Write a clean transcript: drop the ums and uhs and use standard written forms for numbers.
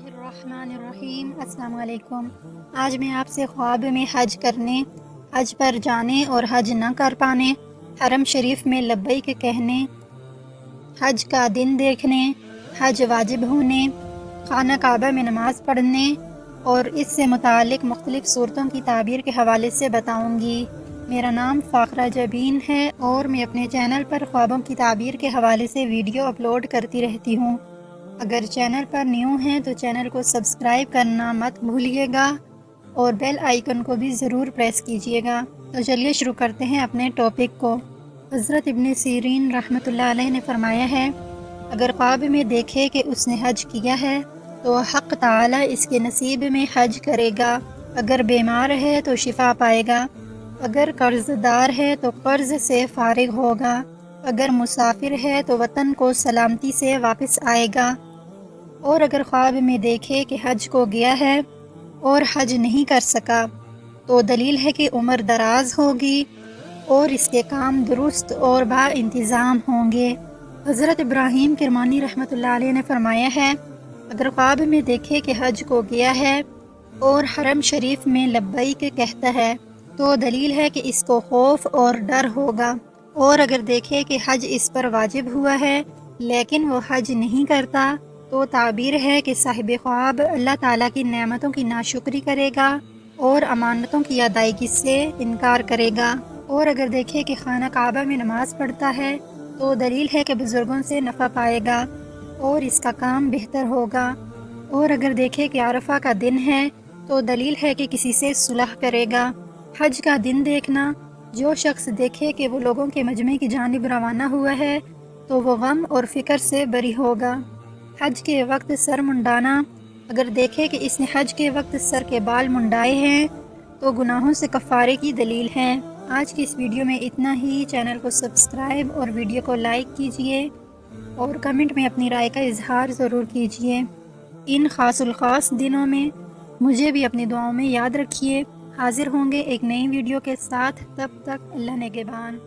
बिस्मिल्लाहिर्रहमानिर्रहीम। अस्सलाम वालेकुम। आज मैं आपसे ख्वाब में हज करने, हज पर जाने और हज न कर पाने, हरम शरीफ में लब्बैक कहने, हज का दिन देखने, हज वाजिब होने, खाना काबा में नमाज़ पढ़ने और इससे मुतालिक मुख्तलिफ़ सूरतों की ताबीर के हवाले से बताऊँगी। मेरा नाम फ़ाखरा जबीन है और मैं अपने चैनल पर ख्वाबों की ताबीर के हवाले से वीडियो अपलोड करती रहती हूँ। अगर चैनल पर न्यू हैं तो चैनल को सब्सक्राइब करना मत भूलिएगा और बेल आइकन को भी ज़रूर प्रेस कीजिएगा। तो चलिए शुरू करते हैं अपने टॉपिक को। हज़रत इब्न सीरीन रहमतुल्लाह अलैह ने फरमाया है, अगर ख्वाब में देखे कि उसने हज किया है तो हक़ ताला इसके नसीब में हज करेगा। अगर बीमार है तो शिफा पाएगा, अगर कर्ज़दार है तो कर्ज़ से फारिग होगा, अगर मुसाफिर है तो वतन को सलामती से वापस आएगा। और अगर ख्वाब में देखे कि हज को गया है और हज नहीं कर सका तो दलील है कि उम्र दराज होगी और इसके काम दुरुस्त और बा इंतज़ाम होंगे। हज़रत इब्राहीम किरमानी रहमतुल्लाह अलैह ने फरमाया है, अगर ख्वाब में देखे कि हज को गया है और हरम शरीफ में लब्बैक कहता है तो दलील है कि इसको खौफ और डर होगा। और अगर देखे कि हज इस पर वाजिब हुआ है लेकिन वो हज नहीं करता तो ताबीर है कि साहिब ख्वाब अल्लाह ताला की नेमतों की नाशुक्री करेगा और अमानतों की अदायगी से इनकार करेगा। और अगर देखे कि खाना काबा में नमाज पढ़ता है तो दलील है कि बुज़ुर्गों से नफ़ा पाएगा और इसका काम बेहतर होगा। और अगर देखे कि अरफा का दिन है तो दलील है कि किसी से सुलह करेगा। हज का दिन देखना, जो शख्स देखे कि वो लोगों के मजमे की जानिब रवाना हुआ है तो वो गम और फ़िक्र से बरी होगा। हज के वक्त सर मुंडाना, अगर देखे कि इसने हज के वक्त सर के बाल मुंडाए हैं तो गुनाहों से कफ़ारे की दलील है। आज की इस वीडियो में इतना ही। चैनल को सब्सक्राइब और वीडियो को लाइक कीजिए और कमेंट में अपनी राय का इजहार ज़रूर कीजिए। इन ख़ासुल ख़ास दिनों में मुझे भी अपनी दुआओं में याद रखिए। हाजिर होंगे एक नई वीडियो के साथ, तब तक अल्लाह निगहबान।